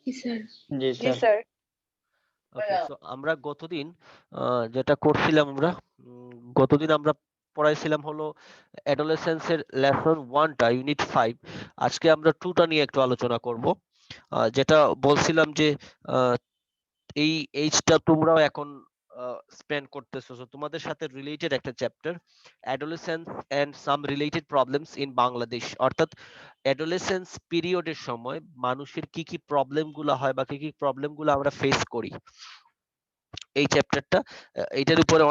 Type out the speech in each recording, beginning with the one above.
জি sir. জি জি sir. Sir. ওকে, so আমরা গতদিন যেটা করছিলাম গতদিন আমরা পড়াইছিলাম হলো অ্যাডোলেসেন্সের লেসন 1টা ইউনিট 5। আজকে আমরা 2টা নিয়ে একটু আলোচনা করব। যেটা বলছিলাম যে আহ, এই এইজটা তোমরাও এখন স্পেন্ড করতেছো, so তোমাদের সাথে রিলেটেড একটা chapter, adolescence and some related problems in Bangladesh. অর্থাৎ অ্যাডোলেসেন্স পিরিয়ডের সময় মানুষের কি কি প্রবলেম গুলা হয় বা কি কি প্রবলেম গুলো আমরা ফেস করি, এই চ্যাপ্টারটা। এইটার উপরে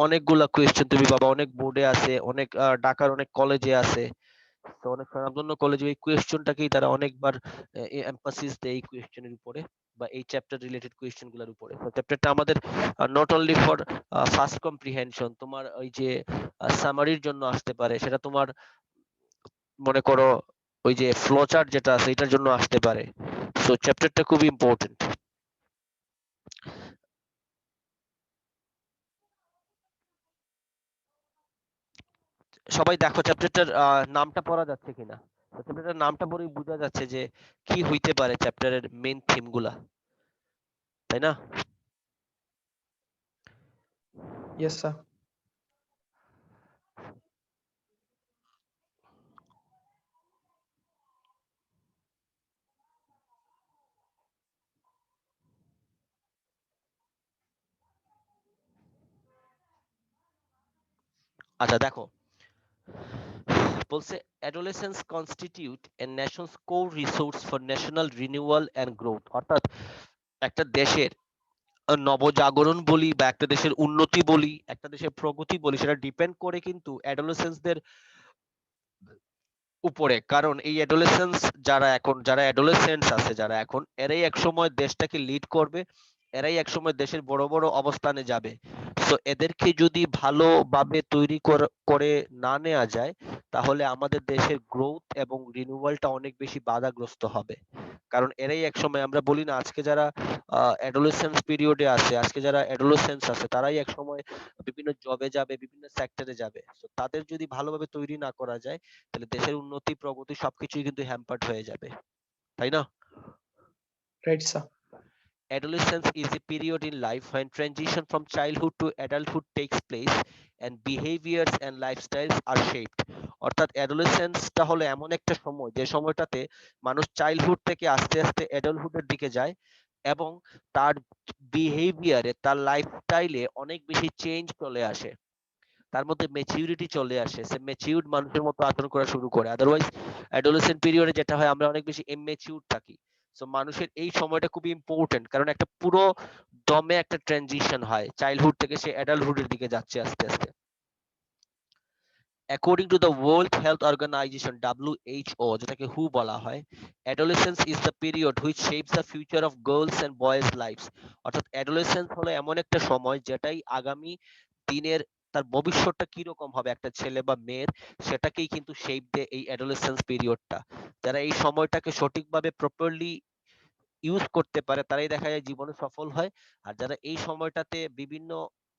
অনেকগুলা কোয়েশ্চেন তুমি পাবা, অনেক বোর্ডে আছে, অনেক ঢাকার অনেক কলেজে আছে। তো অনেক স্বনামধন্য কলেজে এই কোয়েশ্চেনটাকেই তারা অনেকবার এমফাসিস দেয় এই কোয়েশ্চেনের উপরে বা এই চ্যাপ্টার রিলেটেড কোয়েশ্চেন গুলোর উপরে। তো চ্যাপ্টারটা আমাদের not only for first comprehension, তোমার ওই যে সামারির জন্য আসতে পারে, সেটা তোমার মনে করো ওই যে ফ্লো চার্ট যেটা আছে এটার জন্য আসতে পারে। সো চ্যাপ্টারটা খুবই ইম্পর্টেন্ট। সবাই দেখো চ্যাপ্টারটার নামটা পড়া যাচ্ছে কিনা। চ্যাপ্টারটার নামটা পড়েই বোঝা যাচ্ছে যে কি হইতে পারে চ্যাপ্টারের মেইন থিম গুলা, তাই না? Yes sir. আচ্ছা দেখো, বলছে adolescence constitute a nation's core resource for national renewal and growth। অর্থাৎ একটা দেশের নবজাগরণ বলি বা একটা দেশের উন্নতি বলি, একটা দেশের প্রগতি বলি, সেটা ডিপেন্ড করে কিন্তু অ্যাডোলেসেন্সদের উপরে। কারণ এই অ্যাডোলেসেন্স যারা অ্যাডোলেসেন্টস আছে যারা এখন, এরাই একসময় দেশটাকে লিড করবে, এরাই একসময় দেশের বড় বড় অবস্থানে যাবে। তো এদেরকে যদি ভালোভাবে তৈরি করে না নেওয়া যায়, তাহলে আমাদের দেশের গ্রোথ এবং রিনিউয়ালটা অনেক বেশি বাধাগ্রস্ত হবে। কারণ এরাই একসময়, আমরা বলি না আজকে যারা অ্যাডোলেসেন্স পিরিয়ডে আছে, আজকে যারা অ্যাডোলেসেন্স আছে তারাই একসময় বিভিন্ন জবে যাবে, বিভিন্ন সেক্টরে যাবে। তো তাদের যদি ভালোভাবে তৈরি না করা যায়, তাহলে দেশের উন্নতি প্রগতি সবকিছুই কিন্তু হ্যাম্পার্ড হয়ে যাবে, তাই না? Right sir. Adolescence is a period in life when transition from childhood to adulthood takes place and behaviors and lifestyles are shaped। অর্থাৎ অ্যাডোলেসেন্সটা হলো এমন একটা সময় যে সময়টাতে মানুষ চাইল্ডহুড থেকে আস্তে আস্তে অ্যাডাল্টহুডের দিকে যায় এবং তার বিহেভিয়ারে, তার লাইফস্টাইলে অনেক বেশি চেঞ্জ চলে আসে, তার মধ্যে ম্যাচিউরিটি চলে আসে, সে ম্যাচিউরড মানুষের মতো আচরণ করা শুরু করে। আদারওয়াইজ অ্যাডোলেসেন্ট পিরিয়ডে যেটা হয়, আমরা অনেক বেশি ইমম্যাচিউর থাকি। সো মানুষের এই সময়টা খুবই ইম্পর্টেন্ট, কারণ একটা পুরো দমে একটা ট্রানজিশন হয়, চাইল্ডহুড থেকে সে অ্যাডাল্টহুডের দিকে যাচ্ছে আস্তে আস্তে। According to the World Health Organization WHO, যেটাকে হু বলা হয়, adolescence is the period which shapes the future of girls and boys lives। অর্থাৎ adolescence হলো এমন একটা সময় যেটাই আগামী দিনের তার ভবিষ্যৎটা কিরকম হবে একটা ছেলে বা মেয়ের, সেটাকেই কিন্তু শেপ দেয় এই অ্যাডোলেসেন্স পিরিয়ডটা। যারা এই সময়টাকে সঠিকভাবে প্রপারলি ইউজ করতে পারে তারাই দেখা যায় জীবনে সফল হয়, আর যারা এই সময়টাতে বিভিন্ন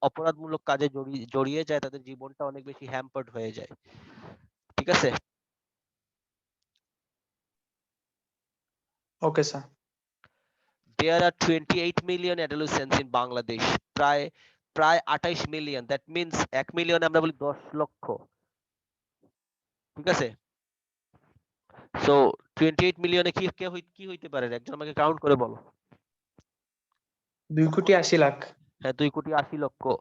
অপরাধমূলক কাজে জড়িয়ে যায় তাদের জীবনটা অনেক বেশি হ্যাম্পার্ড হয়ে যায়। ঠিক আছে? Okay sir. There are 28 million adolescents in Bangladesh। প্রায় প্রায় 28 মিলিয়ন, দ্যাট মিন্স 1 মিলিয়ন আমরা বলি 10 লক্ষ। ঠিক আছে? সো 28 মিলিয়নে কি হইতে পারে, একজন আমাকে কাউন্ট করে বলো। 2,80,00,000। হ্যাঁ, 2,80,00,000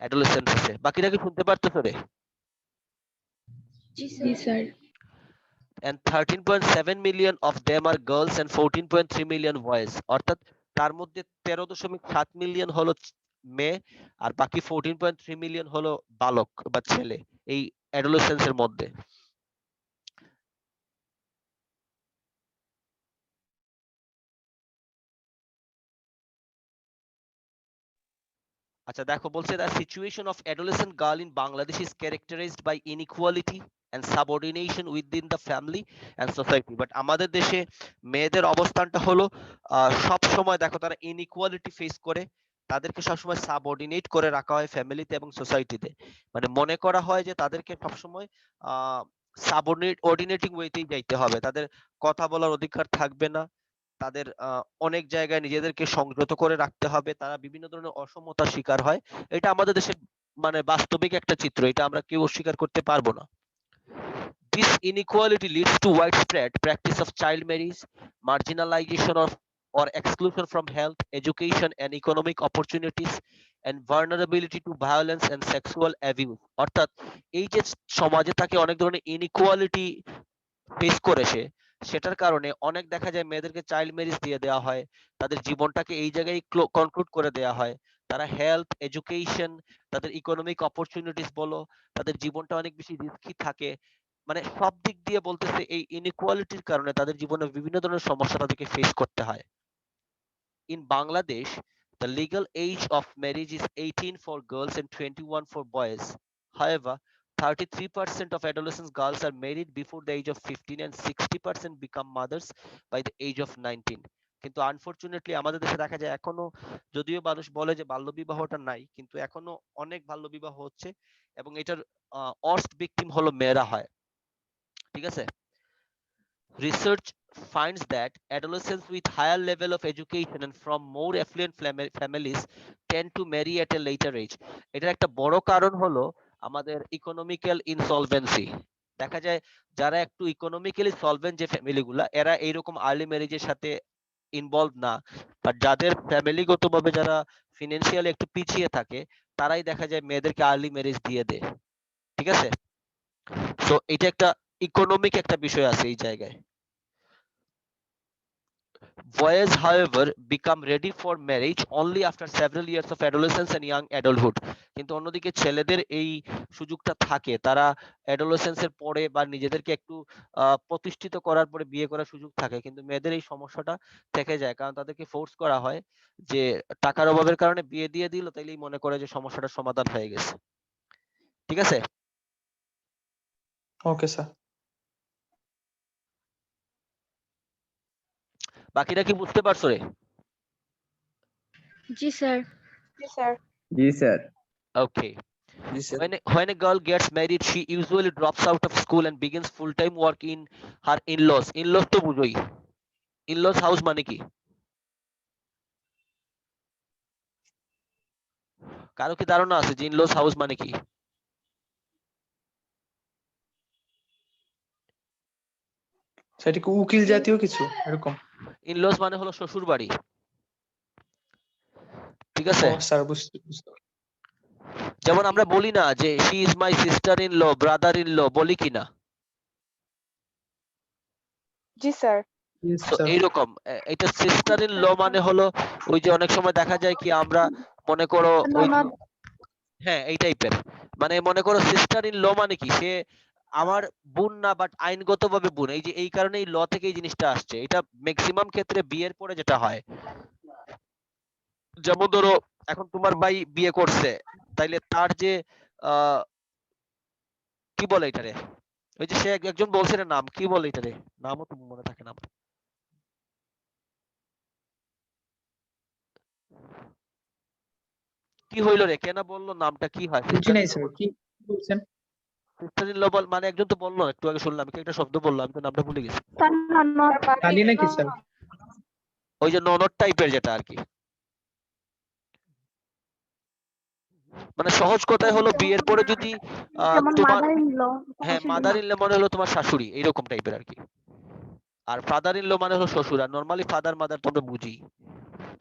অ্যাডোলেসেন্ট আছে। বাকিটা কি শুনতে পারতেছো রে? জি sir. And 13.7 million of them are girls and 14.3 million boys। অর্থাৎ তার মধ্যে 13.7 মিলিয়ন হলো মেয়ে, আর বাকি 14.3 মিলিয়ন হলো বালক বা ছেলে এই অ্যাডোলেসেন্সের মধ্যে। আচ্ছা দেখো, বলছে the situation of adolescent girl in Bangladesh is characterized by inequality and subordination within the family and society। But আমাদের দেশে মেয়েদের অবস্থানটা হলো সব সময় দেখো তারা ইনইকুয়ালিটি ফেস করে, তাদেরকে সবসময় সাবঅর্ডিনেট করে রাখা হয় ফ্যামিলিতে এবং সোসাইটিতে। মানে মনে করা হয় যে তাদেরকে সবসময় সাবঅর্ডিনেটিং ওয়েতেই যাইতে হবে, তাদের কথা বলার অধিকার থাকবে না, তাদের অনেক জায়গায় নিজেদেরকে সংযত করে রাখতে হবে, তারা বিভিন্ন ধরনের অসমতার শিকার হয়। এটা আমাদের দেশের মানে বাস্তবিক একটা চিত্র, এটা আমরা কেউ অস্বীকার করতে পারবো না। This inequality leads to widespread practice of child marriage, marginalization of or exclusion from health, education and economic opportunities, and vulnerability to violence and sexual abuse. অর্থাৎ এই যে সমাজে তাকে অনেক ধরনের ইনইকুয়ালিটি ফেস করেছে, সেটার কারণে অনেক দেখা যায় মেয়েদেরকে চাইল্ড ম্যারেজ দিয়ে দেওয়া হয়, তাদের জীবনটাকে এই জায়গায় কনক্লুড করে দেওয়া হয়। তারা হেলথ, এডুকেশন, তাদের ইকোনমিক অপরচুনিটিস বলো, তাদের জীবনটা অনেক বেশি রিস্কি থাকে। মানে সব দিক দিয়ে বলতেছে এই ইনইকুয়ালিটির কারণে তাদের জীবনে বিভিন্ন ধরনের সমস্যা তাদেরকে ফেস করতে হয়। In Bangladesh, the legal age of marriage is 18 for girls and 21 for boys. However, 33% of adolescent girls are married before the age of 15 and 60% become mothers by the age of 19. কিন্তু unfortunately আমাদের দেশে দেখা যায় এখনো, যদিও মানুষ বলে যে বাল্যবিবাহটা নাই, কিন্তু এখনো অনেক বাল্যবিবাহ হচ্ছে এবং এটার ওয়ার্স্ট ভিকটিম হলো মেয়েরা হয়। ঠিক আছে? Research finds that adolescents with higher level of education and from more affluent families tend to marry at a later age. এটার একটা বড় কারণ হলো আমাদের ইকোনমিক্যাল ইনসলভেন্সি। দেখা যায় যারা একটু ইকোনমিক্যালি সলভেন্ট যে ফ্যামিলিগুলা, এরা এইরকম আর্লি ম্যারেজের সাথে ইনভলভ না, বাট যাদের ফ্যামিলিগতভাবে যারা ফিনান্সিয়ালি একটু পিছিয়ে থাকে, তারাই দেখা যায় মেয়েদেরকে আর্লি ম্যারেজ দিয়ে দেয়। ঠিক আছে? সো এটা একটা ইকোনমিক একটা বিষয় আছে এই জায়গায়। Boys, however, become ready for marriage only after several years of adolescence and young adulthood. কিন্তু অন্যদিকে ছেলেদের এই সুযোগটা থাকে, তারা অ্যাডোলেসেন্সের পরে বা নিজেদেরকে একটু প্রতিষ্ঠিত করার পরে বিয়ে করার সুযোগ থাকে, কিন্তু মেয়েদের এই সমস্যাটা থেকে যায়, কারণ তাদেরকে ফোর্স করা হয় যে টাকার অভাবের কারণে বিয়ে দিয়ে দিল, তাইলেই মনে করে যে সমস্যাটার সমাধান হয়ে গেছে। ঠিক আছে? Okay, sir. বাকিটা কি বুঝতে পারছো রে? জি sir. G sir. Okay. Yes, sir. When a girl gets married, she usually drops out of school and begins full-time work in her in-laws. In-laws তো বুঝোই। In-laws house মানে কি? কারো কি ধারণা আছে যে in-laws house মানে কি? সেটা কি উকিল জাতীয় কিছু এরকম? In-laws মানে হলো শ্বশুর বাড়ি। ঠিক আছে? ও স্যার, বুঝতে বুঝতে পারলাম। যেমন আমরা বলি না যে she is my sister in law, brother in law, বলি কি না? জি স্যার। Yes, So sir. এইরকম এটা সিস্টার ইন ল মানে হলো ওই যে অনেক সময় দেখা যায় কি আমরা মনে করো ওই যে, হ্যাঁ এই টাইপের, মানে মনে করো সিস্টার ইন ল মানে কি, সে আমার বোন না বাট আইনগতভাবে বোন, এই যে এই কারণে এই ল থেকে এই জিনিসটা আসছে। এটা ম্যাক্সিমাম ক্ষেত্রে বিয়ের পরে যেটা হয়, যেমন ধরো এখন তোমার ভাই বিয়ে করছে, তাইলে তার যে আহ কি বলে এটারে, ওই যে সে একজন বলছে না, নাম কি বলে এটারে, নামও তো মনে থাকে না আমার। কি হইলো রে, কেন বললো নামটা কি হয়? বুঝি নাই স্যার, কি বলছেন? সিস্টার ইন ল মানে একজন তো বললো, একটু আগে শুনলাম কি একটা শব্দ বললো, আমি তো নামটা ভুলে গেছি। জানি নাকি স্যার? ওই যে ননদ টাইপের যেটা আর কি, মানে সহজ কথায় হলো বিয়ের পরে যদি তোমার, হ্যাঁ মাদার ইন ল মানে হলো তোমার শাশুড়ি, এইরকম টাইপের আর কি। আর ফাদার ইন ল মানে হলো শ্বশুর, আর নরমালি ফাদার মাদার তোমরা বুঝি।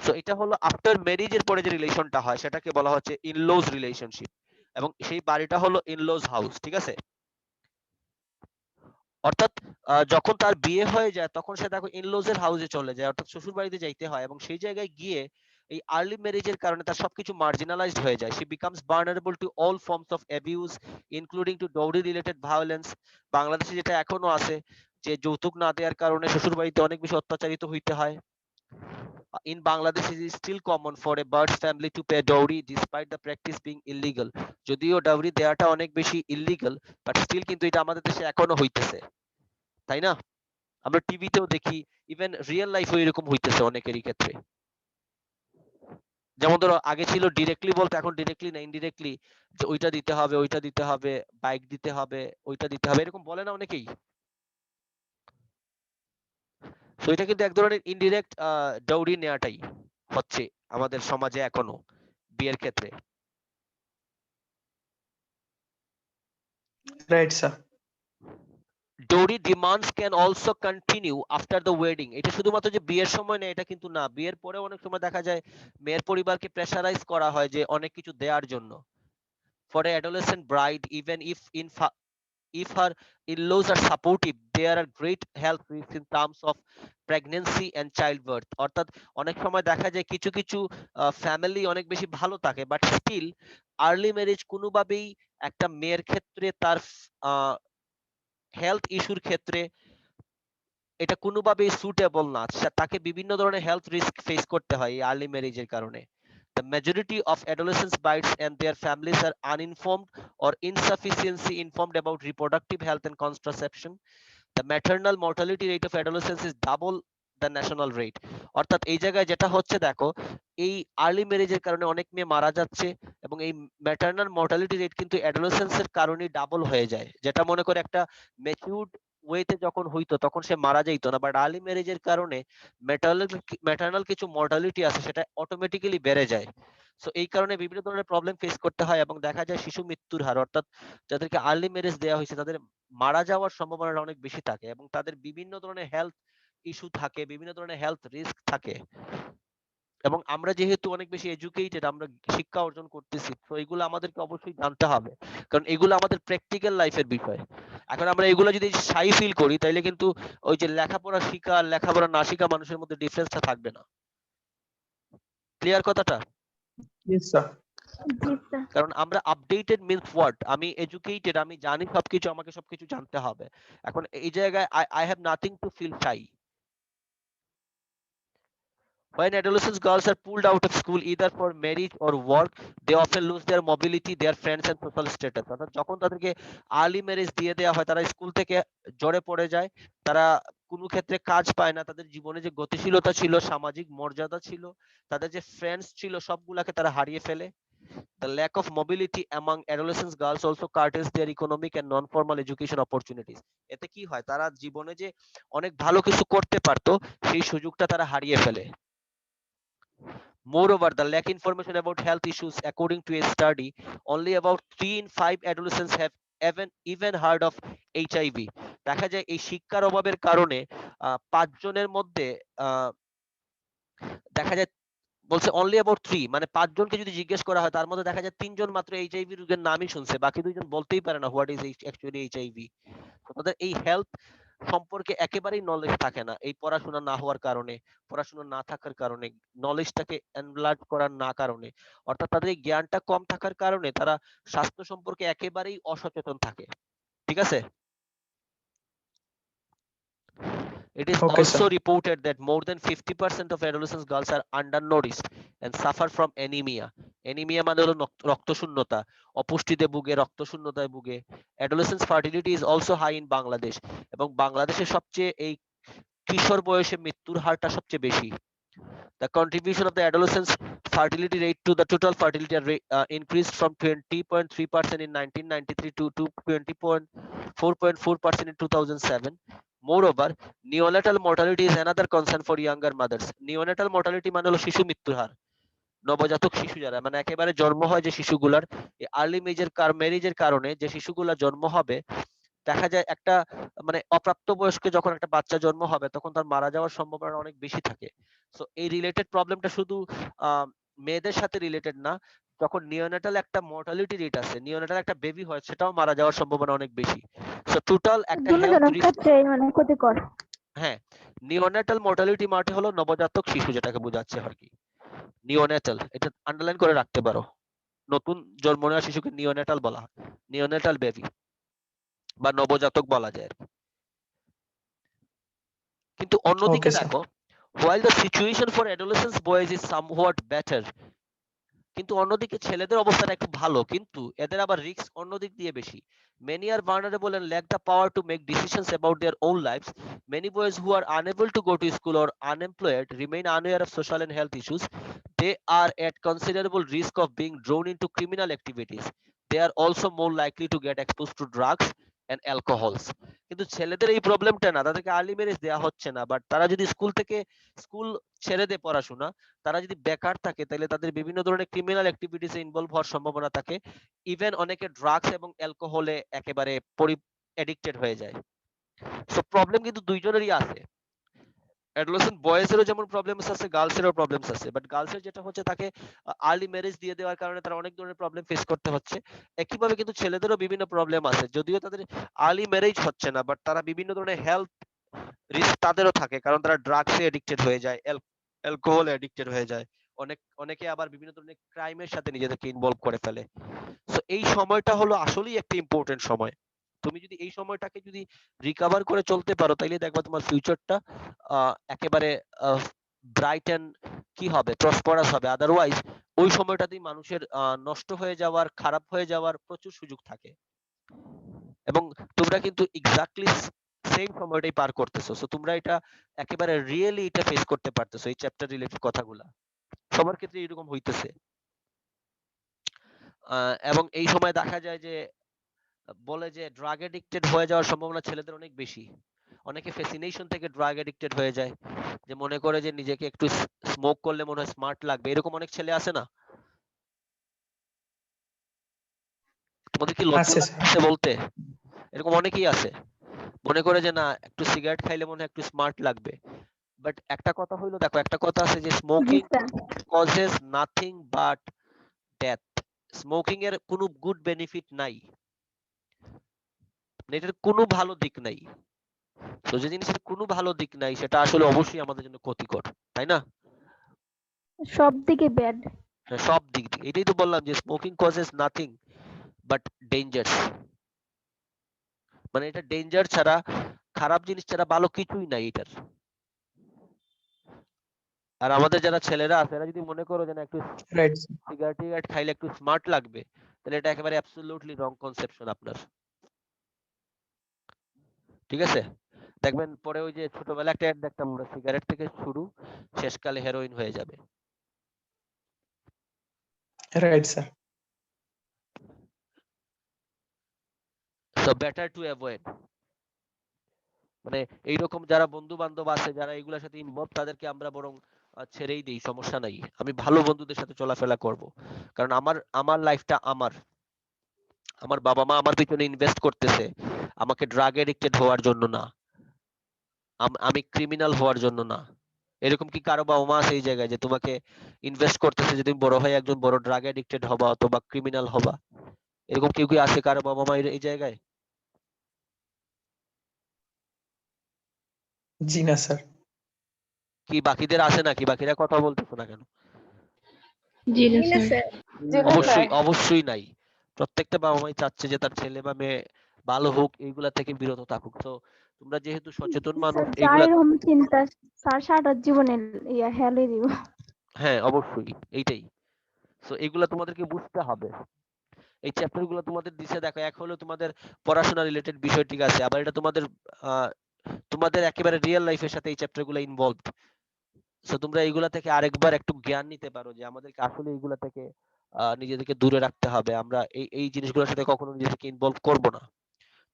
সো এটা হলো আফটার ম্যারেজের পরে যে রিলেশনটা হয় সেটাকে বলা হচ্ছে ইনলজ রিলেশনশিপ, এবং সেই বাড়িটা হলো ইনলজ হাউস। ঠিক আছে? অর্থাৎ যখন তার বিয়ে হয়ে যায় তখন সে দেখো ইনলজ এর হাউসে চলে যায়, অর্থাৎ শ্বশুর বাড়িতে যাইতে হয়, এবং সেই জায়গায় গিয়ে এই আর্লি ম্যারেজের কারণে তার সবকিছু মার্জিনালাইজড হয়ে যায়। She becomes vulnerable to all forms of abuse including to dowry related violence. বাংলাদেশে যেটা এখনো আছে যে যৌতুক না দেওয়ার কারণে শ্বশুর বাড়িতে অনেক বেশি অত্যাচারিত হইতে হয়। In Bangladesh, it is still common for a bird's family to pay dowry despite the practice being illegal. যদিও ডাউরি দেওয়াটা অনেক বেশি ইলিগাল, বাট স্টিল কিন্তু এটা আমাদের দেশে এখনো হইতেছে, তাই না? আমরা টিভিতেও দেখি, ইভেন রিয়েল লাইফেও এরকম হইতেছে অনেকেরই ক্ষেত্রে। যেমন ধরো আগে ছিল ডিরেক্টলি বলতে, এখন ডিরেক্টলি না ইনডিরেক্টলি, যে ওইটা দিতে হবে, ওইটা দিতে হবে, বাইক দিতে হবে, ওইটা দিতে হবে, এরকম বলে না অনেকেই। তো এটা কিন্তু এক ধরনের ইনডিরেক্ট ডাউরি নেওয়াটাই হচ্ছে আমাদের সমাজে এখনো বিয়ের ক্ষেত্রে। Right sir. Dory demands can also continue after the wedding. এটা শুধুমাত্র যে বিয়ের সময় না, এটা কিন্তু না, বিয়ের পরে অনেক সময় দেখা যায় মেয়ের পরিবারকে প্রেসারাইজ করা হয় যে অনেক কিছু দেওয়ার জন্য। For a adolescent bride, even if her in-laws are supportive, there are great health risks in terms of pregnancy and childbirth. অর্থাৎ অনেক সময় দেখা যায় কিছু কিছু ফ্যামিলি অনেক বেশি ভালো থাকে, বাট স্টিল আর্লি ম্যারেজ কোনোভাবেই একটা মেয়ের ক্ষেত্রে তার হেলথ ইস্যুর ক্ষেত্রে এটা কোনোভাবেই সুটেবল না। তাকে বিভিন্ন ধরনের হেলথ রিস্ক ফেস করতে হয় এই আর্লি ম্যারেজের কারণে। The majority of adolescents brides and their families are uninformed or insufficiently informed about reproductive health and contraception. The maternal mortality rate of adolescents is double the national rate. অর্থাৎ এই জায়গায় যেটা হচ্ছে দেখো, এই আর্লি ম্যারেজের কারণে অনেক মেয়ে মারা যাচ্ছে এবং এই ম্যাটারনাল মর্টালিটি রেট কিন্তু অ্যাডোলেসেন্সের কারণে ডাবল হয়ে যায়। যেটা মনে করে একটা ম্যাচিউরড ওয়েতে যখন হইতো তখন সে মারা যাইতো না, বাট আর্লি ম্যারেজের কারণে ম্যাটারনাল কিছু মর্টালিটি আছে সেটা অটোমেটিক্যালি বেড়ে যায়। সো এই কারণে বিভিন্ন ধরনের প্রবলেম ফেস করতে হয় এবং দেখা যায় শিশু মৃত্যুর হার, অর্থাৎ যাদেরকে আর্লি ম্যারেজ দেওয়া হয়েছে তাদের মারা যাওয়ার সম্ভাবনা অনেক বেশি থাকে এবং তাদের বিভিন্ন ধরনের হেলথ ইস্যু থাকে, বিভিন্ন ধরনের হেলথ রিস্ক থাকে। এবং আমরা যেহেতু অনেক বেশি এডুকেটেড, আমরা শিক্ষা অর্জন করতেছি, তো এগুলো আমাদেরকে অবশ্যই জানতে হবে, কারণ এগুলো আমাদের প্র্যাকটিক্যাল লাইফের বিষয়। এখন আমরা এগুলো যদি শাই ফিল করি তাইলে কিন্তু ওই যে লেখাপড়া শিখা আর লেখাপড়া না শিখা মানুষের মধ্যে ডিফারেন্সটা থাকবে না। ক্লিয়ার কথাটা? Yes sir. কারণ আমরা আপডেটেড মিনস হোয়াট, আমি এডুকেটেড, আমি জানি সবকিছু, আমাকে সবকিছু জানতে হবে। এখন এই জায়গায় I have nothing to feel shy. When adolescent girls are pulled out of school either for marriage or work, they often lose their mobility, their friends and social status. অর্থাৎ যখন তাদেরকে আর্লি ম্যারেজ দিয়ে দেওয়া হয়, তারা school থেকে জড়ে পড়ে যায়, তারা কোনো ক্ষেত্রে কাজ পায় না, তাদের জীবনে যে গতিশীলতা ছিল, সামাজিক মর্যাদা ছিল, তাদের যে ফ্রেন্ডস ছিল, সবগুলাকে তারা হারিয়ে ফেলে। The lack of mobility among adolescent girls also curtails their economic and non-formal education opportunities. এতে কি হয়, তারা জীবনে যে অনেক ভালো কিছু করতে পারতো সেই সুযোগটা তারা হারিয়ে ফেলে। Moreover, the lack information about health issues, according to a study, only about 3 in 5 adolescents have even heard of HIV. দেখা যায় এই শিক্ষার অভাবের কারণে 5 জনের মধ্যে দেখা যায়, বলছে অনলি অ্যাবাউট 3, মানে 5 জনকে যদি জিজ্ঞেস করা হয় তার মধ্যে দেখা যায় 3 জন মাত্র এইচআইভি রোগের নামই শুনছে, বাকি 2 জন বলতেই পারে না হোয়াট ইজ অ্যাকচুয়ালি এইচআইভি। তাদের এই হেলথ সম্পর্কে একেবারেই নলেজ থাকে না, এই পড়াশোনা না হওয়ার কারণে, পড়াশোনা না থাকার কারণে, নলেজটাকে এনলার্জ করার না কারণে, অর্থাৎ তাদের এই জ্ঞানটা কম থাকার কারণে তারা স্বাস্থ্য সম্পর্কে একেবারেই অসচেতন থাকে। ঠিক আছে? It is Okay, also sir. reported that more than 50% of adolescent girls are undernourished and suffer from anemia. Anemia মানে হলো রক্তশূন্যতা, অপুষ্টিতে ভুগে, রক্তশূন্যতায় ভুগে। Adolescent fertility is also high in Bangladesh, এবং বাংলাদেশে সবচেয়ে এই কিশোর বয়সে মৃত্যুর হারটা সবচেয়ে বেশি। The contribution of the adolescents fertility rate to the total fertility rate increased from 20.3% in 1993 to 4.4% in 2007. Moreover, neonatal mortality is another concern for younger mothers. Neonatal mortality মানে হলো শিশু মৃত্যুর হার, নবজাতক শিশু যারা, মানে একেবারে জন্ম হয় যে শিশুগুলার এই আর্লি ম্যারেজের কারণে যে শিশুগুলা জন্ম হবে, দেখা যায় একটা মানে অপ্রাপ্ত বয়স্কে যখন একটা বাচ্চা জন্ম হবে তখন তার মারা যাওয়ার সম্ভাবনা অনেক বেশি থাকে। সো এই রিলেটেড প্রবলেমটা শুধু মেয়েদের সাথে রিলেটেড না, যখন নিওনেটাল একটা মর্টালিটি রেট আছে, নিওনেটাল একটা বেবি হয়, সেটাও মারা যাওয়ার সম্ভাবনা অনেক বেশি। সো টোটাল একটা হেলথ রিস্ক, মানে ক্ষতিকর। হ্যাঁ, নিওনেটাল মর্টালিটি মানে হলো নবজাতক শিশু, যেটাকে বোঝাচ্ছে আর কি, নিওনেটাল, এটা আন্ডারলাইন করে রাখতে পারো। নতুন জন্ম নেওয়া শিশুকে নিওনেটাল বলা হয়, নিওনেটাল বেবি বা নবজাতক বলা যায়। কিন্তু অন্যদিকে Okay, sir. দেখো, while the situation for adolescent boys is somewhat better, কিন্তু অন্যদিকে ছেলেদের অবস্থাটা একটু ভালো, কিন্তু এদের আবার রিস্ক অন্যদিক দিয়ে বেশি। Many are vulnerable and lack the power to make decisions about their own lives. Many boys who are unable to go to school or unemployed remain unaware of social and health issues. They are at considerable risk of being drawn into criminal activities. They are also more likely to get exposed to drugs, and alcohols কিন্তু ছেলেদের এই প্রবলেমটা না, তাদেরকে early marriage দেওয়া হচ্ছে না, but তারা যদি স্কুল ছেড়ে দেয় পড়াশোনা, তারা যদি বেকার থাকে তাহলে তাদের বিভিন্ন ধরনের ক্রিমিনাল অ্যাক্টিভিটিসে ইনভলভ হওয়ার সম্ভাবনা থাকে। ইভেন অনেকে ড্রাগস এবং অ্যালকোহলে একেবারে এডিক্টেড হয়ে যায়। সো প্রবলেম কিন্তু দুইজনেরই আছে। অ্যাডোলেসেন্ট বয়েজেরও যেমন প্রবলেমস আছে, গার্লসেরও প্রবলেমস আছে, বাট গার্লসের যেটা হচ্ছে তাকে আর্লি ম্যারেজ দিয়ে দেওয়ার কারণে তারা অনেক ধরনের প্রবলেম ফেস করতে হচ্ছে। একইভাবে কিন্তু ছেলেদেরও বিভিন্ন প্রবলেম আছে, যদিও তাদের আর্লি ম্যারেজ হচ্ছে না, বাট তারা বিভিন্ন ধরনের হেলথ রিস্ক তাদেরও থাকে, কারণ তারা ড্রাগসে এডিক্টেড হয়ে যায়, অ্যালকোহল এডিক্টেড হয়ে যায়, অনেকে আবার বিভিন্ন ধরনের ক্রাইমের সাথে নিজেদেরকে ইনভলভ করে ফেলে। সো এই সময়টা হলো আসলেই একটা ইম্পর্টেন্ট সময়। তুমি যদি এই সময়টাকে যদি রিকভার করে চলতে পারো, তাইলে দেখবা তোমার ফিউচারটা একেবারে ব্রাইট এন্ড কি হবে, প্রসপারাস হবে। আদারওয়াইজ ওই সময়টাতেই মানুষের নষ্ট হয়ে যাওয়ার, খারাপ হয়ে যাওয়ার প্রচুর সুযোগ থাকে, এবং তোমরা কিন্তু এক্স্যাক্টলি সেম সময়টাই পার করতেছো। সো তোমরা এটা একেবারে রিয়েলি এটা ফেস করতে পারতেছো, এই চ্যাপ্টার রিলেটেড কথাগুলা সবার ক্ষেত্রে এরকম হইতেছে। এবং এই সময় দেখা যায় যে বলে যে ড্রাগ এডিক্টেড হয়ে যাওয়ার সম্ভাবনা ছেলেদের অনেক বেশি। অনেকে ফ্যাসিনেশন থেকে ড্রাগ এডিক্টেড হয়ে যায়, যে মনে করে যে নিজেকে একটু স্মোক করলে মনে হয় স্মার্ট লাগবে, এরকম অনেক ছেলে আছে না? তোমাদের কি লজ্জা আছে স্যার। লাগছে বলতে? এরকম অনেকেই আছে, মনে করে যে না একটু সিগারেট খাইলে মনে হয় একটু স্মার্ট লাগবে। বাট একটা কথা হইলো, দেখো একটা কথা আছে যে জি smoking sir. Causes nothing but death. Smoking এর কোনো গুড বেনিফিট নাই, এটার কোনো ভালো দিক নাই। তো যে জিনিসের কোনো ভালো দিক নাই সেটা আসলে অবশ্যই আমাদের জন্য ক্ষতিকর, তাই না? সব দিকে ব্যাড। হ্যাঁ, সব দিক দিয়ে। এটাই তো বললাম যে smoking causes nothing but danger. মানে এটা ডেঞ্জার ছাড়া, খারাপ জিনিস ছাড়া ভালো কিছুই নাই এটার। আর আমাদের যারা ছেলেরা আছে এরা যদি মনে করো যে না একটু রাইট। সিগারেট খাইলে একটু স্মার্ট লাগবে, তাহলে এটা একেবারে অ্যাবসলিউটলি রং কনসেপশন আপনার। ঠিক আছে? দেখবেন পরে ওই যে ছোটবেলায় একটা অ্যাড দেখতাম আমরা, সিগারেট থেকে শুরু, শেষকালে হেরোইন হয়ে যাবে। Right sir. So better to avoid. মানে এইরকম যারা বন্ধু বান্ধব আছে যারা এগুলোর সাথে ইনভলভ, তাদেরকে আমরা বরং ছেড়েই দেই, সমস্যা নাই। আমি ভালো বন্ধুদের সাথে চলাফেরা করব, কারণ আমার লাইফটা আমার বাবা মা আমার পিছনে ইনভেস্ট করতেছে আমাকে ড্রাগ এডিক্টেড হওয়ার জন্য না, আমি ক্রিমিনাল হওয়ার জন্য না। এরকম কি কারো বাবা মা আছে এই জায়গায় যে তোমাকে ইনভেস্ট করতেছে যে তুমি বড় হয়ে একজন বড় ড্রাগ এডিক্টেড হবা অথবা ক্রিমিনাল হবা? এরকম কেউ কি আছে কারো বাবা মা এই জায়গায়? জি না স্যার। কি বাকিদের আছে নাকি? বাকিরা কথা বলতেছে না কেন? জি না স্যার। অবশ্যই অবশ্যই নাই। প্রত্যেকটা বাবা মাই চাচ্ছে যে তার ছেলে বা মেয়ে ভালো হোক, এইগুলা থেকে বিরত থাকুক। তো তোমরা যেহেতু সচেতন মানুষ, স্যার যার এইগুলা এরকম চিন্তা তার সারা জীবনের হেলে দিব। হ্যাঁ অবশ্যই এইটাই। সো এগুলা তোমাদেরকে বুঝতে হবে। এই চ্যাপ্টার গুলো তোমাদের দিছে, দেখো এক হলো তোমাদের পড়াশোনা রিলেটেড বিষয়, ঠিক আছে, আবার এটা তোমাদের একেবারে রিয়েল লাইফের সাথে এই চ্যাপ্টার গুলো ইনভলভড। সো তোমরা এইগুলা থেকে আরেকবার একটু জ্ঞান নিতে পারো যে আমাদেরকে আসলে এইগুলা থেকে নিজেদেরকে দূরে রাখতে হবে। আমরা এই জিনিসগুলোর সাথে কখনো নিজেদেরকে ইনভলভ করব না,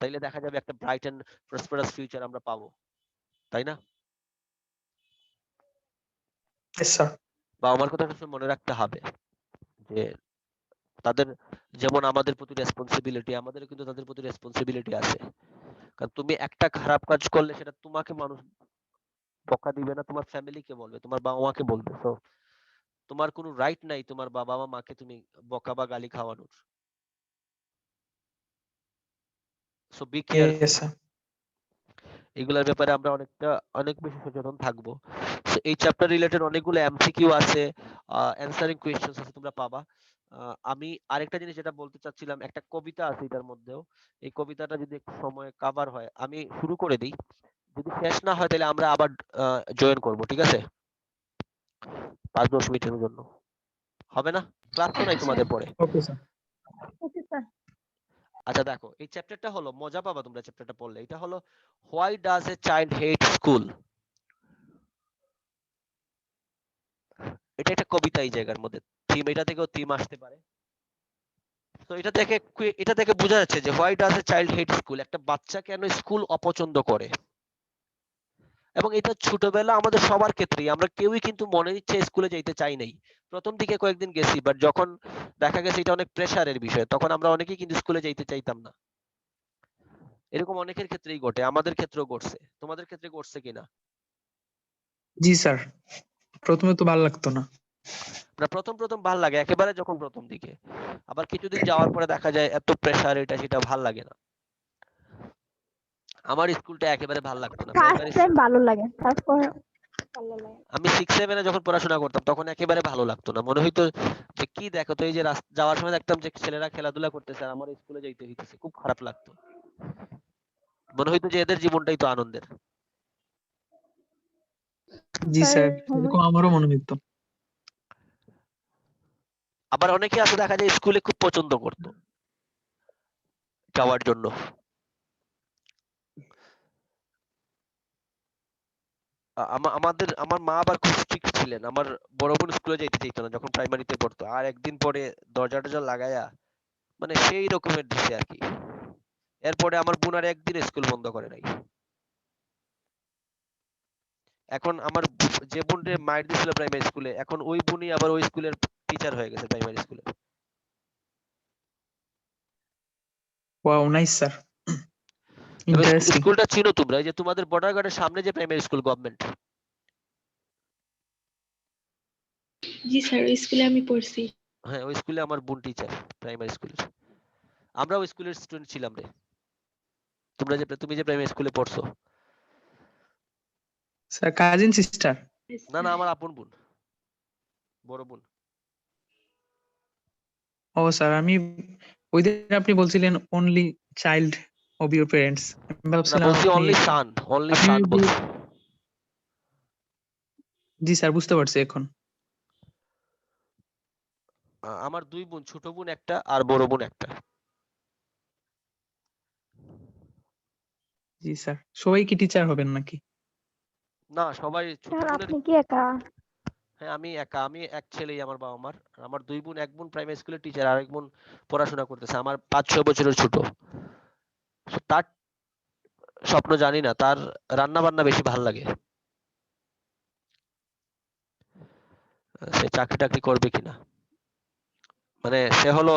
তাইলে দেখা যাবে একটা ব্রাইট এন্ড প্রসপারাস ফিউচার আমরা পাবো, তাই না? Yes sir. বা আমার কথা সবসময় মনে রাখতে হবে যে তাদের যেমন আমাদের প্রতি রেসপন্সিবিলিটি, আমাদের কিন্তু তাদের প্রতি রেসপন্সিবিলিটি আছে। কারণ তুমি একটা খারাপ কাজ করলে সেটা তোমাকে মানুষ বকা দিবে না, তোমার ফ্যামিলিকে বলবে, তোমার বাবা মাকে বলবে। তো তোমার কোনো রাইট নাই তোমার বাবা বা মাকে তুমি বকা বা গালি খাওয়ানোর। So be careful. Yes sir. এগুলোর ব্যাপারে আমরা অনেক বেশি সচেতন থাকবো। So, এই চ্যাপ্টার রিলেটেড অনেকগুলো এমসিকিউ আছে, অ্যানসারিং কোয়েশ্চেনস আছে, তোমরা পাবা। আমি আরেকটা জিনিস যেটা বলতে চাচ্ছিলাম, একটা কবিতা আছে এটার মধ্যেও। এই কবিতাটা যদি একটু সময় কভার হয়, আমি শুরু করে দিই, যদি শেষ না হয় তাহলে আমরা আবার জয়েন করব, ঠিক আছে? 5-10 মিনিটের জন্য হবে না? ক্লাস তো নাই তোমাদের পরে। Okay sir. Okay sir. আচ্ছা দেখো, এই চ্যাপ্টারটা হলো, মজা পাবা তোমরা চ্যাপ্টারটা পড়লে। এটা হলো why does a child hate school. এটা একটা কবিতা, এই জায়গার মধ্যে থিম, এটা থেকেও থিম আসতে পারে। তো এটা থেকে বোঝা যাচ্ছে যে why does a child hate school, একটা বাচ্চা কেন স্কুল অপছন্দ করে। এবং এটা ছোটবেলা আমাদের সবার ক্ষেত্রেই, আমরা কেউই কিন্তু মনের ইচ্ছে স্কুলে যাইতে চাই নাই। প্রথম দিকে কয়েকদিন গেছি, বাট যখন দেখা গেছে এটা অনেক প্রেসারের বিষয়, তখন আমরা অনেকেই কিন্তু স্কুলে যাইতে চাইতাম না। এরকম অনেকের ক্ষেত্রেই ঘটে, আমাদের ক্ষেত্রেও ঘটছে। তোমাদের ক্ষেত্রে ঘটছে কিনা? জি স্যার, প্রথমে তো ভালো লাগতো না। না, প্রথম ভাল লাগে একেবারে যখন প্রথম দিকে, আবার কিছুদিন যাওয়ার পরে দেখা যায় এত প্রেসার, এটা সেটা ভাল লাগে না। আমার স্কুলটা একেবারে ভাল লাগতো না। ফার্স্ট টাইম ভালো লাগে, তারপর ভালো লাগে। আমি 6-7 এ যখন পড়াশোনা করতাম তখন একেবারে ভালো লাগতো না, মনে হইতো যে কি দেখো তো, এই যে যাওয়ার সময় দেখতাম যে ছেলেরা খেলাধুলা করতেছে আর আমার স্কুলে যাইতে হইতেছে, খুব খারাপ লাগতো। মনে হইতো যে এদের জীবনটাই তো আনন্দের। জি স্যার, স্যার, এরকম আমারও মনে হইতো। আবার অনেকে আছে দেখা যায় স্কুলে খুব পছন্দ করতো যাওয়ার জন্য। আমার মা আবার খুব স্ট্রিক্ট ছিলেন। আমার বড় বোন স্কুলে যাইতে চাইতো না যখন প্রাইমারিতে পড়তো, আর একদিন পরে দরজা টরজা লাগায়া মানে সেই রকমের দিছে আর কি। এরপরে আমার বোন আর একদিন স্কুল বন্ধ করে নাই। এখন আমার যে বোনরে মাইর দিছিল প্রাইমারি স্কুলে, এখন ওই বোনই আবার ওই স্কুলের টিচার হয়ে গেছে প্রাইমারি স্কুলে। ওয়াও, নাইস স্যার, তবে ইন্টারেস্টিং। স্কুলটা চিনো তোমরা, এই যে তোমাদের বর্ডার গার্ডের সামনে যে প্রাইমারি স্কুল গভর্নমেন্ট, জি স্যার, ওই স্কুলে আমি পড়ছি। হ্যাঁ ওই স্কুলে আমার বোন টিচার প্রাইমারি স্কুলের। আমরা ওই স্কুলের স্টুডেন্ট ছিলাম রে। তুমি যে প্রাইমারি স্কুলে পড়ছো। Sir, cousin sister? না না, আমার আপন বোন, বড় বোন। ও স্যার, আমি ওই দিন আপনি বলছিলেন only child of your parents, আমি না, ভাবছিলাম বলছি আপনি অনলি সান আপনি বলছি। জি স্যার, বুঝতে পারছি এখন। আমার দুই বোন, ছোট বোন একটা আর বড় বোন একটা। জি স্যার, সবাই কি টিচার হবেন নাকি? না, সবাই ছোট স্যার বোনের। আপনি কি একা? হ্যাঁ আমি একা, আমি এক ছেলেই আমার বাবা মার। আর আমার দুই বোন, এক বোন প্রাইমারি স্কুলের টিচার আর এক বোন পড়াশোনা করতেছে, আমার 5-6 বছরের ছোট। তার স্বপ্ন জানি না, তার রান্না বান্না বেশি ভাল লাগে। সে চাকরি টাকরি করবে কিনা, মানে সে হলো,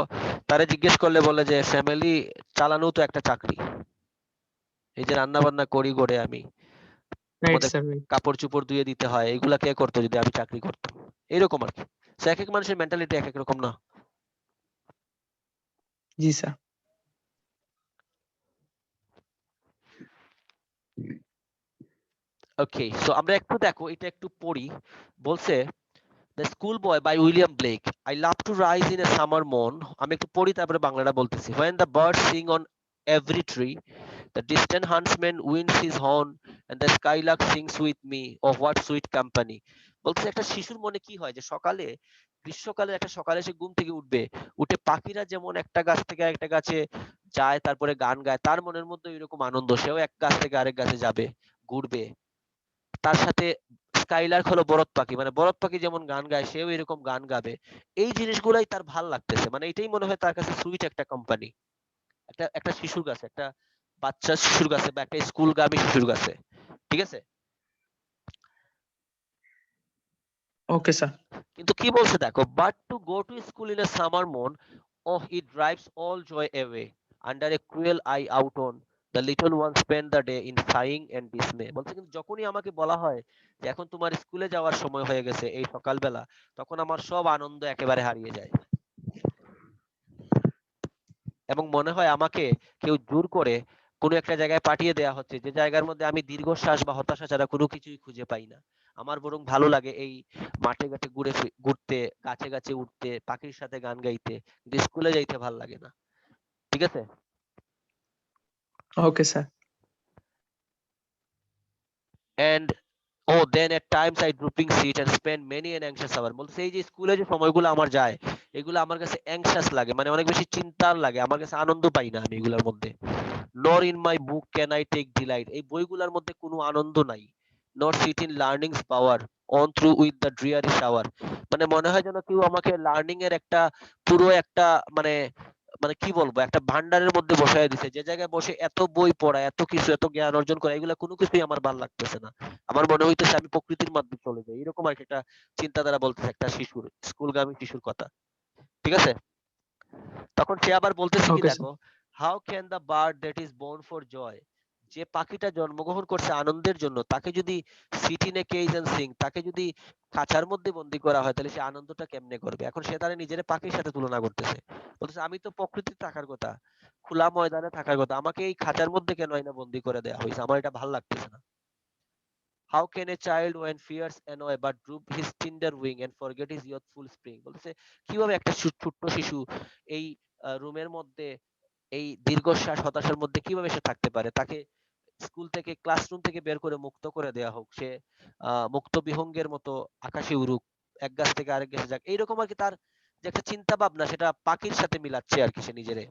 তারে জিজ্ঞেস করলে বলে যে ফ্যামিলি চালানো তো একটা চাকরি। এই যে রান্না বান্না করি করে আমি, রাইট তোমাদের স্যার, রাইট। কাপড় চোপড় ধুয়ে দিতে হয়, এগুলা কে করতো যদি আমি চাকরি করতাম, এরকম আর কি। এক এক মানুষের মেন্টালিটি এক এক রকম না। জি স্যার। ওকে, সো আমরা একটু দেখো, এটা একটু পড়ি। বলছে The Schoolboy by William Blake. I love to rise in a summer morn. আমি একটু পড়ি তারপরে বাংলাটা বলতেছি। When the birds sing on every tree, the distant huntsman winds his horn, and the skylark sings with me. Oh, what sweet company. বলতেছে একটা শিশুর মনে কি হয় যে সকালে, গ্রীষ্মকালে একটা সকালে সে ঘুম থেকে উঠবে, উঠে পাখিরা যেমন একটা গাছ থেকে আরেকটা গাছে যায় তারপরে গান গায়, তার মনের মধ্যে এরকম আনন্দ, সেও এক গাছ থেকে আরেক গাছে যাবে, ঘুরবে। তার সাথে স্কাইলার্ক হলো বরফ পাখি, মানে বরফ পাখি যেমন গান গায় সেও এরকম গান গাবে। এই জিনিসগুলাই তার ভাল লাগতেছে, মানে এটাই মনে হয় তার কাছে সুইট একটা কোম্পানি, একটা একটা শিশুর কাছে, একটা বাচ্চা শিশুর কাছে বা একটা স্কুলগামী শিশুর কাছে। ঠিক আছে, ওকে স্যার। কিন্তু কি বলছে দেখো, but to go to school in a summer মন, oh it drives all joy away, under a cruel eye out on the little one spend the day in sighing and dismay। বলছে কিন্তু যখনই আমাকে বলা হয় যে এখন তোমার স্কুলে যাওয়ার সময় হয়ে গেছে এই সকালবেলা, তখন আমার সব আনন্দ একেবারে হারিয়ে যায় এবং মনে হয় আমাকে কেউ জোর করে কোনো একটা জায়গায় পাঠিয়ে দেওয়া হচ্ছে, যে জায়গার মধ্যে আমি দীর্ঘশ্বাস বা হতাশা ছাড়া কোনো কিছুই খুঁজে পাই না। আমার বরং ভালো লাগে এই মাঠে ঘাটে ঘুরতে, গাছে গাছে উঠতে, পাখির সাথে গান গাইতে, কিন্তু স্কুলে যাইতে ভালো লাগে না। ঠিক আছে, okay sir. and oh then at times I drooping seat and spend many an anxious hour। বলছে এই যে স্কুলে যে সময়গুলো আমার যায়, এগুলো আমার কাছে অ্যাংশাস লাগে, মানে অনেক বেশি চিন্তার লাগে, আমার কাছে আনন্দ পাই না আমি এগুলোর মধ্যে। nor in my book can I take delight। এই বইগুলোর মধ্যে কোনো আনন্দ নাই। nor sit in learning's power on through with the dreary shower। মানে মনে হয় যেন কেউ আমাকে লার্নিং এর একটা পুরো একটা মানে মানে কি বলবো একটা ভান্ডারের মধ্যে বসায় দিছে, যে জায়গায় বসে এত বই পড়া, এত কিছু, এত জ্ঞান অর্জন করা, এগুলা কোনো কিছুই আমার ভালো লাগতেছে না। আমার মনে হইতেছে আমি প্রকৃতির মধ্যে চলে যাই, এরকম আর কি একটা চিন্তাধারা বলতেছে একটা শিশুর, স্কুলগামী শিশুর কথা। ঠিক আছে, তখন সে আবার বলতেছে কি ওকে স্যার। দেখো, how can the bird that is born for joy, যে পাখিটা জন্মগ্রহণ করছে আনন্দের জন্য, তাকে যদি sit in a cage and sing, তাকে যদি খাঁচার মধ্যে বন্দি করা হয়, তাহলে সে আনন্দটা কেমনে করবে? এখন সে তার নিজের পাখির সাথে তুলনা করতেছে, বলতেছে আমি তো প্রকৃতিতে থাকার কথা, খোলা ময়দানে থাকার কথা, আমাকে এই খাঁচার মধ্যে কেন আইনা বন্দি করে দেয়া হয়েছে? আমার এটা ভালো লাগতেছে না। How can a child when fears annoy but droop his tender wing and forget his youthful spring? বলতেছে কিভাবে একটা ছোট্ট শিশু এই রুমের মধ্যে, এই দীর্ঘশ্বাস হতাশার মধ্যে কিভাবে সে থাকতে পারে? তাকে স্কুল থেকে, ক্লাসরুম থেকে বের করে মুক্ত করে দেয়া হোক, সে মুক্ত বিহঙ্গের মতো আকাশে উড়ুক, এক গাছ থেকে আরেক গাছে যাক, এইরকম আর কি তার যে একটা চিন্তা ভাবনা, সেটা পাখির সাথে মিলাচ্ছে আর কি সে নিজেরে।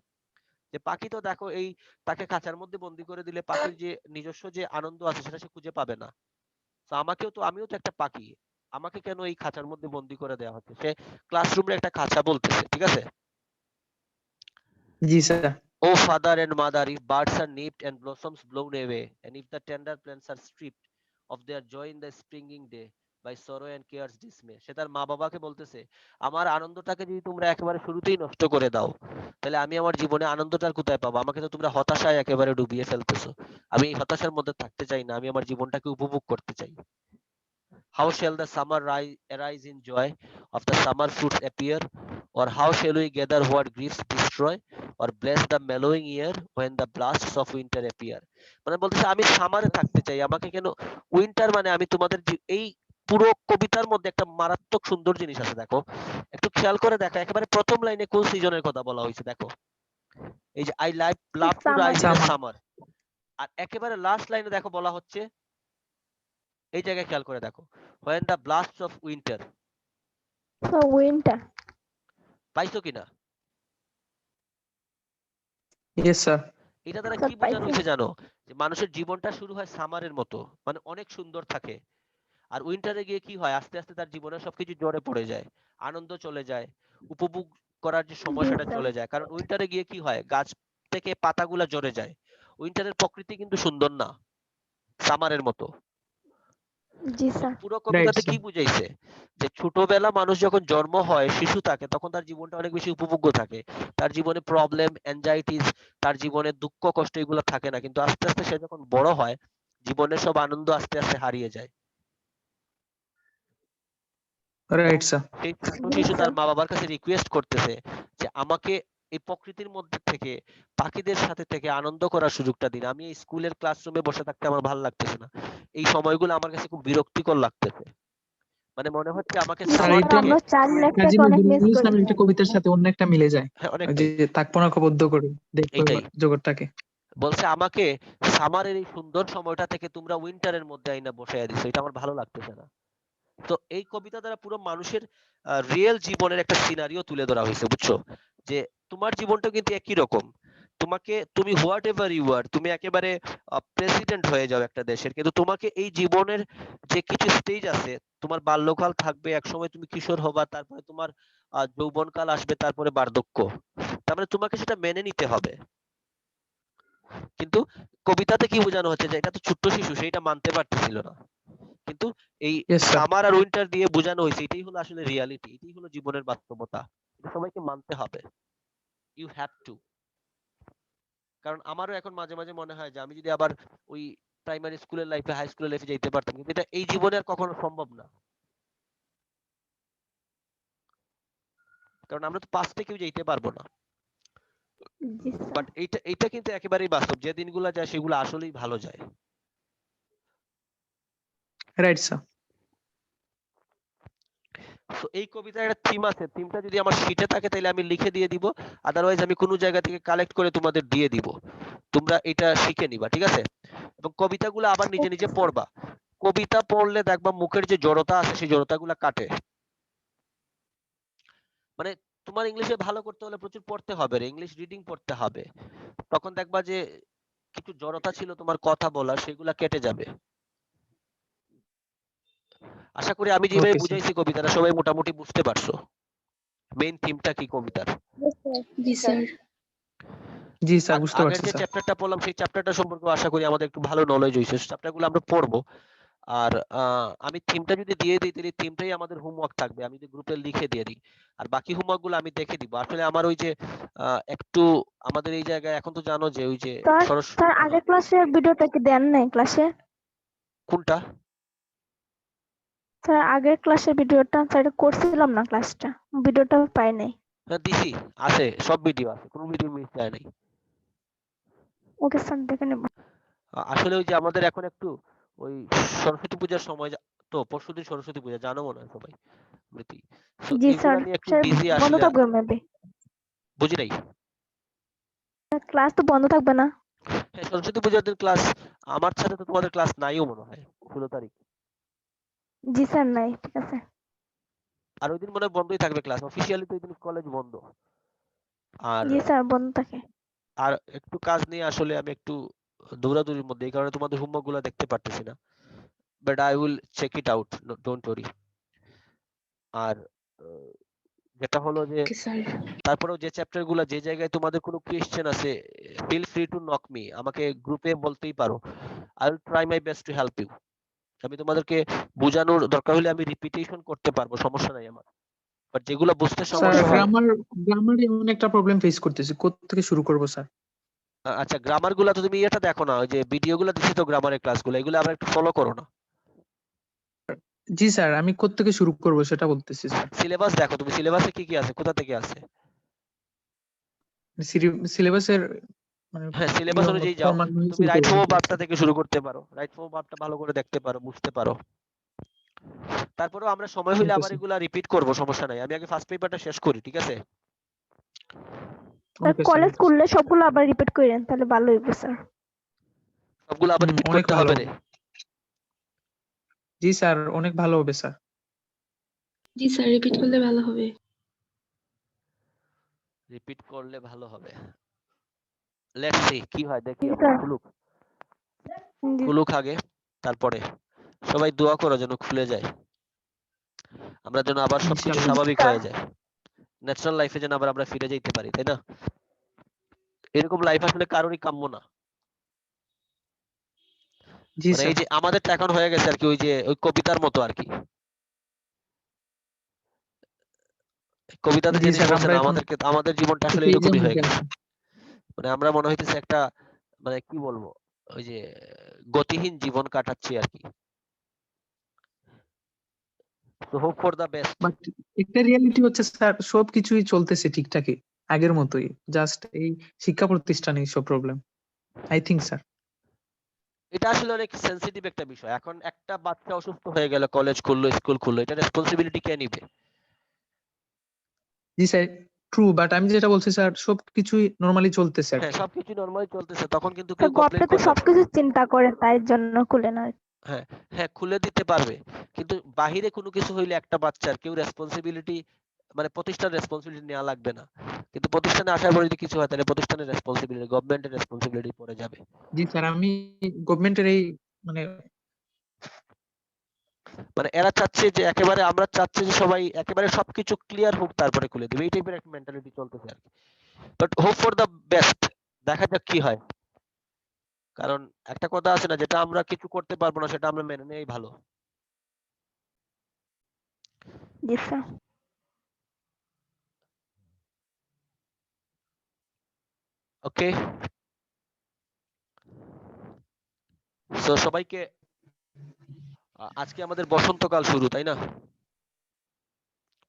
যে পাখি তো দেখো এই, তাকে খাঁচার মধ্যে বন্দি করে দিলে পাখির যে নিজস্ব যে আনন্দ আছে সেটা সে খুঁজে পাবে না। তো আমাকেও তো, আমিও তো একটা পাখি, আমাকে কেন এই খাঁচার মধ্যে বন্দি করে দেওয়া হচ্ছে? সে ক্লাসরুমে একটা খাঁচা বলতেছে, ঠিক আছে। জি sir. Oh father and mother, if birds are nipped and blossoms blown away, and if the tender plants are stripped of their joy in the springing day by sorrow and care's dismay, সে তার মা বাবাকে বলতেছে আমার আনন্দটাকে যদি তোমরা একেবারে শুরুতেই নষ্ট করে দাও, তাহলে আমি আমার জীবনে আনন্দটা আর কোথায় পাবো? আমাকে তো তোমরা হতাশায় একেবারে ডুবিয়ে ফেলতেছো। আমি এই হতাশার মধ্যে থাকতে চাই না, আমি আমার জীবনটাকে উপভোগ করতে চাই। How shall the summer arise in joy of the summer fruits appear? Or how shall we gather what griefs destroy? Or bless the mellowing year when the blasts of winter appear? মানে বলতেছে আমি সামারে থাকতে চাই, আমাকে কেন winter? মানে আমি তোমাদের এই পুরো কবিতার মধ্যে একটা মারাত্মক সুন্দর জিনিস আছে, দেখো একটু খেয়াল করে দেখো, একেবারে প্রথম লাইনে কোন সিজনের কথা বলা হয়েছে দেখো, এই যে I love to rise in Summer. Summer, আর একেবারে লাস্ট লাইনে দেখো বলা হচ্ছে, এই জায়গায় খেয়াল করে দেখো, when the blasts of winter। So winter. পাইছো কিনা? Yes sir. এটা দ্বারা স্যার কি বোঝানো পাইছি। হয়েছে জানো? যে মানুষের জীবনটা শুরু হয় সামারের মতো, মানে অনেক সুন্দর থাকে, আর উইন্টারে গিয়ে কি হয়, আস্তে আস্তে তার জীবনের সবকিছু জ্বরে পড়ে যায়, আনন্দ চলে যায়, উপভোগ করার যে সময় জি সেটা স্যার। চলে যায়। কারণ উইন্টারে গিয়ে কি হয়, গাছ থেকে পাতাগুলা ঝরে যায়। উইন্টারের প্রকৃতি কিন্তু সুন্দর না সামারের মতো। জি তো স্যার। পুরো রাইট কবিতাতে কি স্যার। বুঝাইছে, যে ছোটবেলা মানুষ যখন জন্ম হয়, শিশু থাকে, তখন তার জীবনটা অনেক বেশি উপভোগ্য থাকে, তার জীবনে প্রবলেম, অ্যাংজাইটিস, তার জীবনে দুঃখ কষ্ট এগুলো থাকে না। কিন্তু আস্তে আস্তে সে যখন বড় হয়, জীবনের সব আনন্দ আস্তে আস্তে হারিয়ে যায়, এবং রাইট স্যার। সেই ছোট জি শিশু তার স্যার। মা বাবার কাছে রিকোয়েস্ট করতেছে যে আমাকে এই প্রকৃতির মধ্যে থেকে, পাখিদের সাথে থেকে আনন্দ করার সুযোগটা দিন, আমি এই স্কুলের ক্লাসরুমে বসে থাকতে আমার ভালো লাগতেছে না, এই সময়গুলো আমার কাছে খুব বিরক্তিকর লাগতেছে। মানে মনে হচ্ছে আমাকে জি স্যার সামার স্যার, এটা থেকে, আমরা চাইল্ড লাইফটাকে কাজী অনেক নজরুল মিস করি। ইসলামের একটা কবিতার সাথে অন্য একটা মিলে যায়। হ্যাঁ ওই অনেকটাই, যে তাকপনাকবদ্ধ করে দেখো এইটাই জগৎটাকে। বলছে, আমাকে সামারের এই সুন্দর সময়টা থেকে তোমরা উইন্টারের মধ্যে আইনা বসাইয়া দিছো, এটা আমার ভালো লাগতেছে না। তো এই কবিতা দ্বারা পুরো মানুষের রিয়েল জীবনের একটা সিনারিও তুলে ধরা হয়েছে, বুঝছো? যে তোমার জীবনটা কিন্তু একই রকম, তুমি হোয়াট এভার ইউ আর, তুমি একেবারে প্রেসিডেন্ট হয়ে যাও একটা দেশের, কিন্তু তোমাকে এই জীবনের যে কিছু স্টেজ আছে, তোমার বাল্যকাল থাকবে, একসময় তুমি কিশোর হবা, তারপরে তোমার যৌবনকাল আসবে, তারপরে বার্ধক্য, তার মানে তোমাকে সেটা মেনে নিতে হবে। কিন্তু কবিতাতে কি বোঝানো হচ্ছে, যে এটা তো ছোট্ট শিশু, সেটা মানতে পারতেছিল না, কিন্তু এই ইয়েস স্যার। সামার আর উইন্টার দিয়ে বোঝানো হয়েছে এটাই হলো আসলে রিয়ালিটি, এটাই হলো জীবনের বাস্তবতা, এটা সবাইকে মানতে হবে, ইউ হ্যাভ টু। কারণ আমারও এখন মাঝে মাঝে মনে হয় যে আমি যদি আবার ওই প্রাইমারি স্কুলের লাইফে, হাই স্কুলের লাইফে যেতে পারতাম, কিন্তু এটা এই জীবনে আর কখনো সম্ভব না, কারণ আমরা তো পাস্টে কেউ যেতে পারবো না। জি স্যার। বাট এইটা কিন্তু একেবারেই বাস্তব, যে দিনগুলো যায় সেগুলো আসলেই ভালো যায়। Right sir. তো এই কবিতার একটা থিম আছে, থিমটা যদি আমার শিটে থাকে তাহলে আমি লিখে দিয়ে দিব, আদারওয়াইজ আমি কোনো জায়গা থেকে কালেক্ট করে তোমাদের দিয়ে দিব, তোমরা এটা শিখে নিবা, ঠিক আছে? এবং কবিতাগুলো আবার নিজে নিজে পড়বা, কবিতা পড়লে দেখবা মুখের যে জড়তা আছে সেই জড়তাগুলো কাটে। মানে তোমার ইংলিশে ভালো করতে হলে প্রচুর পড়তে হবে, ইংলিশ রিডিং পড়তে হবে, তখন দেখবা যে কিছু জড়তা ছিল তোমার কথা বলার, সেগুলা কেটে যাবে। আশা করি আমি যেভাবে ওকে স্যার। বুঝাইছি কবিতাটা সবাই মোটামুটি বুঝতে পারছো মেইন থিমটা কি কবিতার। জি স্যার। জি স্যার বুঝতে আগের পারছি যে স্যার। চ্যাপ্টারটা পড়লাম সেই চ্যাপ্টারটা সম্পর্কে আশা করি আমাদের একটু ভালো নলেজ হয়েছে, চ্যাপ্টারগুলো আমরা পড়বো। আর আমি থিমটা যদি দিয়ে দিই তাহলে থিমটাই আমাদের হোমওয়ার্ক থাকবে, আমি যদি গ্রুপে লিখে দিয়ে দিই, আর বাকি হোমওয়ার্ক গুলো আমি দেখে দিব। আসলে আমার ওই যে একটু আমাদের এই জায়গায় এখন তো জানো যে ওই যে স্যার সরস স্যার আগের ক্লাসের ভিডিওটা কি দেন নাই ক্লাসে? কোনটা? স্যার আগের ক্লাসের ভিডিওটা স্যার করছিলাম না ক্লাসটা, ভিডিওটা পাই নাই। হ্যাঁ দিছি, আছে, সব ভিডিও আছে, কোনো ভিডিও মিস যায় নাই। ওকে স্যার দেখে নেব। আসলে ওই যে আমাদের এখন একটু ওই সরস্বতী পূজার সময় তো পরশুদিন সরস্বতী পূজা, জানো মনে হয় সবাই স্মৃতি। তো জি এগুলা স্যার, নিয়ে একটু স্যার বিজি বন্ধ আসলে। থাকবে মেবি, বুঝি নাই। ক্লাস তো বন্ধ থাকবে না? হ্যাঁ সরস্বতী পূজার দিন ক্লাস, আমার সাথে তো তোমাদের ক্লাস নাইও মনে হয় 16 তারিখ। জি স্যার নাই, ঠিক আছে। আর ওই দিন মনে হয় বন্ধই থাকবে ক্লাস, অফিসিয়ালি তো ওই দিন কলেজ বন্ধ। আর জি স্যার বন্ধ থাকে। আর একটু কাজ নিয়ে আসলে আমি একটু দৌড়াদৌড়ির মধ্যে, এই কারণে তোমাদের হোমওয়ার্ক গুলো দেখতে পারতেছি না, but I will check it out, don't worry. আর যেটা হলো যে ওকে স্যার। তারপরেও যে চ্যাপ্টার গুলো, যে জায়গায় তোমাদের কোনো কোয়েশ্চেন আছে, feel free to knock me, আমাকে গ্রুপে বলতেই পারো, I will try my best to help you. আমি তোমাদেরকে বোঝানোর দরকার হলে আমি রিপিটেশন করতে পারবো, সমস্যা নাই আমার, বাট যেগুলো বুঝতে স্যার সমস্যা হয়। গ্রামারে এমন একটা প্রবলেম ফেস করতেছি, কোথা থেকে শুরু করব স্যার? আচ্ছা গ্রামার গুলা তো তুমি এটা দেখো না, ওই যে ভিডিও গুলো দিচ্ছি তো গ্রামারের ক্লাসগুলো, এগুলো আবার একটু ফলো করো না। জি স্যার, আমি কোথা থেকে শুরু করব সেটা বলতেছি স্যার। সিলেবাস দেখো, তুমি সিলেবাসে কি কি আছে, কোথা থেকে আছে। সিলেবাসের মানে হ্যাঁ সিলেবাস অনুযায়ী যাও, ক্রমান্বয়ে তুমি শুরু রাইট করবো ফর নাকি? ভার্বটা থেকে শুরু করতে পারো, রাইট ফর ভার্বটা ভালো করে দেখতে পারো, বুঝতে পারো। তারপরেও আমরা সময় হইলে ওকে আবার স্যার। এগুলা রিপিট করব, সমস্যা নাই। আমি আগে ফার্স্ট পেপারটা শেষ করি, ঠিক আছে? Sir okay sir. কলেজ করলে সবগুলো আবার রিপিট করেন তাহলে ভালো হইবে স্যার। সবগুলো আবার রিপিট অনেক করতে ভালো হবে রে। হবে। জি স্যার, অনেক ভালো হবে স্যার। জি স্যার, রিপিট করলে ভালো হবে। রিপিট করলে ভালো হবে, লেটস সি কি হয়, দেখি জি আমরা। স্যার। খুলুক, জি খুলুক আগে, তারপরে সবাই দোয়া করো যেন খুলে যায়, আমরা যেন আবার সবকিছু ইনশাআল্লাহ। স্বাভাবিক স্যার। হয়ে যায়, ন্যাচারাল লাইফে যেন আবার আমরা ফিরে যেতে পারি, তাই না? এরকম লাইফ আসলে কারোরই কাম্য না। জি মানে স্যার। এই যে আমাদেরটা এখন হয়ে গেছে আর কি, ওই যে ওই কবিতার মতো আর কি, কবিতাতে জি জিনিস স্যার, বলছে আমরা না, এখন আমাদেরকে, আমাদের জীবনটা আসলে ফেজের এরকমই হয়ে মধ্যে গেছে। আছি। মানে আমরা মনে হইতেছে একটা, মানে কি বলবো, ওই যে গতিহীন জীবন কাটাচ্ছি আর কি। তো hope for the best. But একটা রিয়েলিটি হচ্ছে স্যার, সবকিছুই চলতেছে ঠিকঠাকই আগের মতোই, জাস্ট এই শিক্ষা প্রতিষ্ঠানে সব প্রবলেম, আই থিংক স্যার। এটা আসলে অনেক সেনসিটিভ একটা বিষয়। এখন একটা বাচ্চা অসুস্থ হয়ে গেল, কলেজ খুললো, স্কুল খুললো, এটা রেসপন্সিবিলিটি কে নিবে? জি স্যার, ট্রু, বাট আমি যেটা বলছি স্যার, সবকিছুই নর্মালি চলতেছে আর হ্যাঁ কি। সবকিছু নরমালি চলতেছে, তখন কিন্তু স্যার কেউ কমপ্লেইন গভর্নমেন্ট তো করবে না। সবকিছু চিন্তা করে তাই জন্য খুলে না। হ্যাঁ, হ্যাঁ খুলে দিতে পারবে, কিন্তু বাহিরে কোনো কিছু হইলে একটা বাচ্চার কেউ রেসপন্সিবিলিটি, মানে প্রতিষ্ঠান রেসপন্সিবিলিটি নেওয়া লাগবে না, কিন্তু প্রতিষ্ঠানে আসার পরে যদি কিছু হয় তাহলে প্রতিষ্ঠানের রেসপন্সিবিলিটি, গভর্নমেন্টের রেসপন্সিবিলিটি পড়ে যাবে। জি স্যার, আমি গভর্নমেন্টের এই মানে মানে এরা চাচ্ছে যে একেবারে, আমরা চাচ্ছি যে সবাই একেবারে সবকিছু ক্লিয়ার হোক তারপরে খুলে দিবে, এই টাইপের একটা মেন্টালিটি চলতেছে আর কি। But hope for the best, দেখা যাক কি হয়। কারণ একটা কথা আছে না, যেটা আমরা কিছু করতে পারবো না সেটা আমরা মেনে নেই ভালো। জি স্যার। ওকে, সো সবাইকে, আজকে আমাদের বসন্তকাল শুরু, তাই না?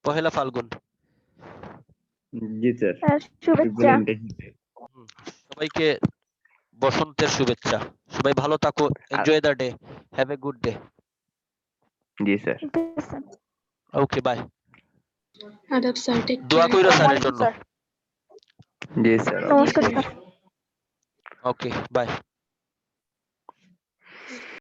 পহেলা ফাল্গুন। জি স্যার, স্যার শুভেচ্ছা। হুম, সবাইকে বসন্তের শুভেচ্ছা। সবাই ভালো থাকো, আর enjoy the day, have a good day. জি স্যার। স্যার। Okay bye. আদাব স্যার, টেক দোয়া কেয়ার। কইরো আসসালামু স্যারের আলাইকুম জন্য। স্যার। জি স্যার, নমস্কার অবশ্যই। স্যার। Okay by.